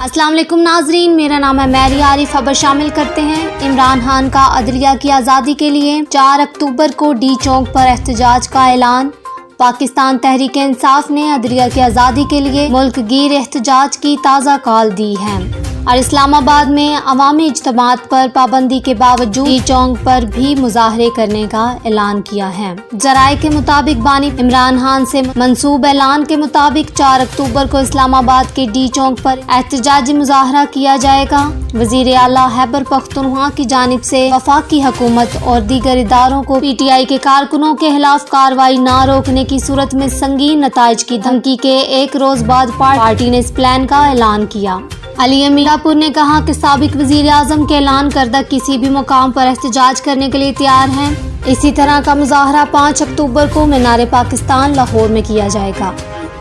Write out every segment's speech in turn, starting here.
अस्सलाम वालेकुम नाजरीन, मेरा नाम है मैरी आरिफ। खबर शामिल करते हैं। इमरान खान का अदलिया की आज़ादी के लिए 4 अक्टूबर को डी चौक पर एहतजाज का ऐलान। पाकिस्तान तहरीक इंसाफ ने अदलिया की आज़ादी के लिए मुल्क गिर एहतजाज की ताज़ा कॉल दी है और इस्लामाबाद में अवामी इज्तिमात पर पाबंदी के बावजूद डी चौक पर भी मुजाहरे करने का ऐलान किया है। जराये के मुताबिक बानी इमरान खान से मंसूब ऐलान के मुताबिक 4 अक्टूबर को इस्लामाबाद के डी चौक पर एहतजाजी मुजाहरा किया जाएगा। वजीर आला खैबर पख्तूनख्वा की जानिब से वफाकी हुकूमत और दीगर इदारों को PTI के कारकुनों के खिलाफ कार्रवाई न रोकने की सूरत में संगीन नताइज की धमकी के एक रोज बाद पार्टी ने इस प्लान का ऐलान किया। अली अमीरापुर ने कहा कि साबिक वजीर आजम के ऐलान करदा किसी भी मुकाम पर एहतजाज करने के लिए तैयार हैं। इसी तरह का मुजाहरा 5 अक्टूबर को मीनार पाकिस्तान लाहौर में किया जाएगा।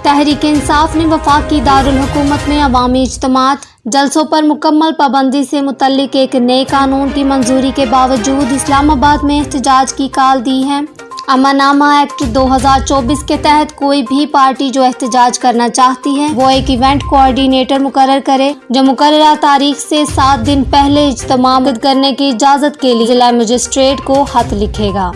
तहरीक इंसाफ ने वफाकी दारुल हुकूमत में अवामी इज्तिमात जलसों पर मुकम्मल पाबंदी से मुतल्लिक एक नए कानून की मंजूरी के बावजूद इस्लामाबाद में एहतजाज की कॉल दी है। अमननामा एक्ट 2024 के तहत कोई भी पार्टी जो एहतजाज करना चाहती है वो एक इवेंट कोऑर्डिनेटर मुकर्रर करे जो मुकर्ररा तारीख से 7 दिन पहले इज्तिमा करने की इजाज़त के लिए जिला मजिस्ट्रेट को खत लिखेगा।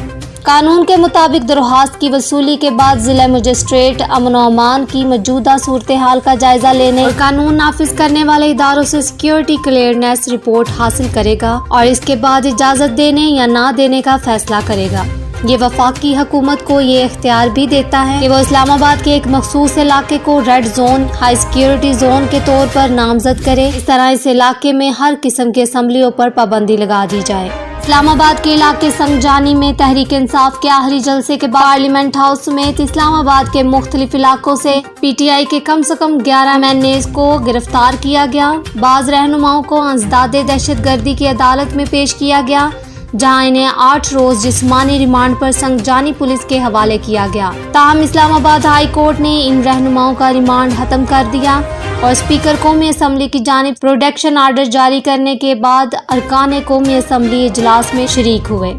कानून के मुताबिक दरख्वास्त की वसूली के बाद जिला मजिस्ट्रेट अमन और अमान की मौजूदा सूरत हाल का जायजा लेने और कानून नाफिज करने वाले इदारों से सिक्योरिटी क्लियरेंस रिपोर्ट हासिल करेगा और इसके बाद इजाज़त देने या ना देने का फैसला करेगा। ये वफाकी हुकूमत को ये इख्तियार भी देता है कि वो इस्लामाबाद के एक मखसूस इलाके को red zone high security zone के तौर पर नामजद करे। इस तरह इस इलाके में हर किस्म की असम्बलियों पर पाबंदी लगा दी जाए। इस्लामाबाद के इलाके संगजानी में तहरीक इंसाफ के आखिरी जलसे के बाद पार्लियामेंट हाउस समेत इस्लामाबाद के मुख्तलिफ इलाकों से PTI के कम से कम 11 मैनेज को गिरफ्तार किया गया। बाज रहनुमाओं को अंसदादे दहशतगर्दी की अदालत में पेश किया गया जहां इन्हें 8 रोज जिस्मानी रिमांड पर संगजानी पुलिस के हवाले किया गया। ताहम इस्लामाबाद हाई कोर्ट ने इन रहनुमाओं का रिमांड खत्म कर दिया और स्पीकर कौमी असम्बली की जानिब प्रोटेक्शन आर्डर जारी करने के बाद अरकान कौमी असम्बली इजलास में शरीक हुए।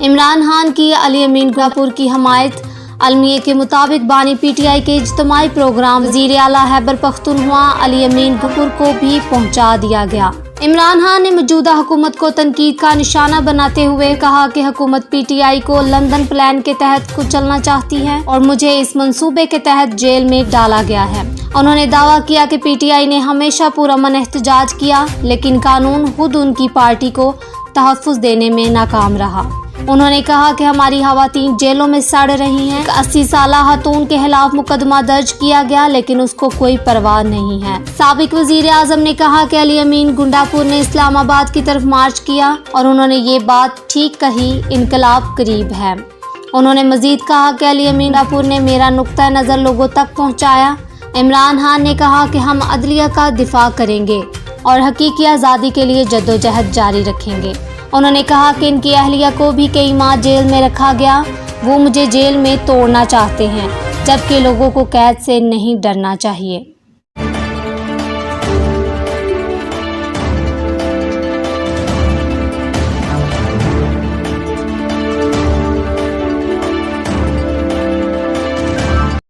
इमरान खान की अली अमीरापुर की हमायत अलमिये के मुताबिक बानी PTI के इज्तिमाई प्रोग्राम वजीर आला खैबर पख्तूनख्वा अली अमीरापुर को भी पहुँचा दिया गया। इमरान खान ने मौजूदा हुकूमत को तनकीद का निशाना बनाते हुए कहा कि हुकूमत PTI को लंदन प्लान के तहत कुचलना चाहती है और मुझे इस मंसूबे के तहत जेल में डाला गया है। उन्होंने दावा किया कि PTI ने हमेशा पुरअमन एहतजाज किया लेकिन कानून खुद उनकी पार्टी को तहफ़्फ़ुज़ देने में नाकाम रहा। उन्होंने कहा कि हमारी खवातीन जेलों में सड़ रही हैं। 80 साला खातून के खिलाफ मुकदमा दर्ज किया गया लेकिन उसको कोई परवाह नहीं है। साबिक वजीर आजम ने कहा कि अली अमीन गुंडापुर ने इस्लामाबाद की तरफ मार्च किया और उन्होंने ये बात ठीक कही, इनकलाब करीब है। उन्होंने मजीद कहा कि अली अमीन गुंडापुर ने मेरा नुक्ता नज़र लोगों तक पहुँचाया। इमरान खान ने कहा कि हम अदलिया का दिफा करेंगे और हकीकी आज़ादी के लिए जद्दोजहद जारी रखेंगे। उन्होंने कहा कि इनकी अहलिया को भी कई माह जेल में रखा गया, वो मुझे जेल में तोड़ना चाहते हैं जबकि लोगों को कैद से नहीं डरना चाहिए।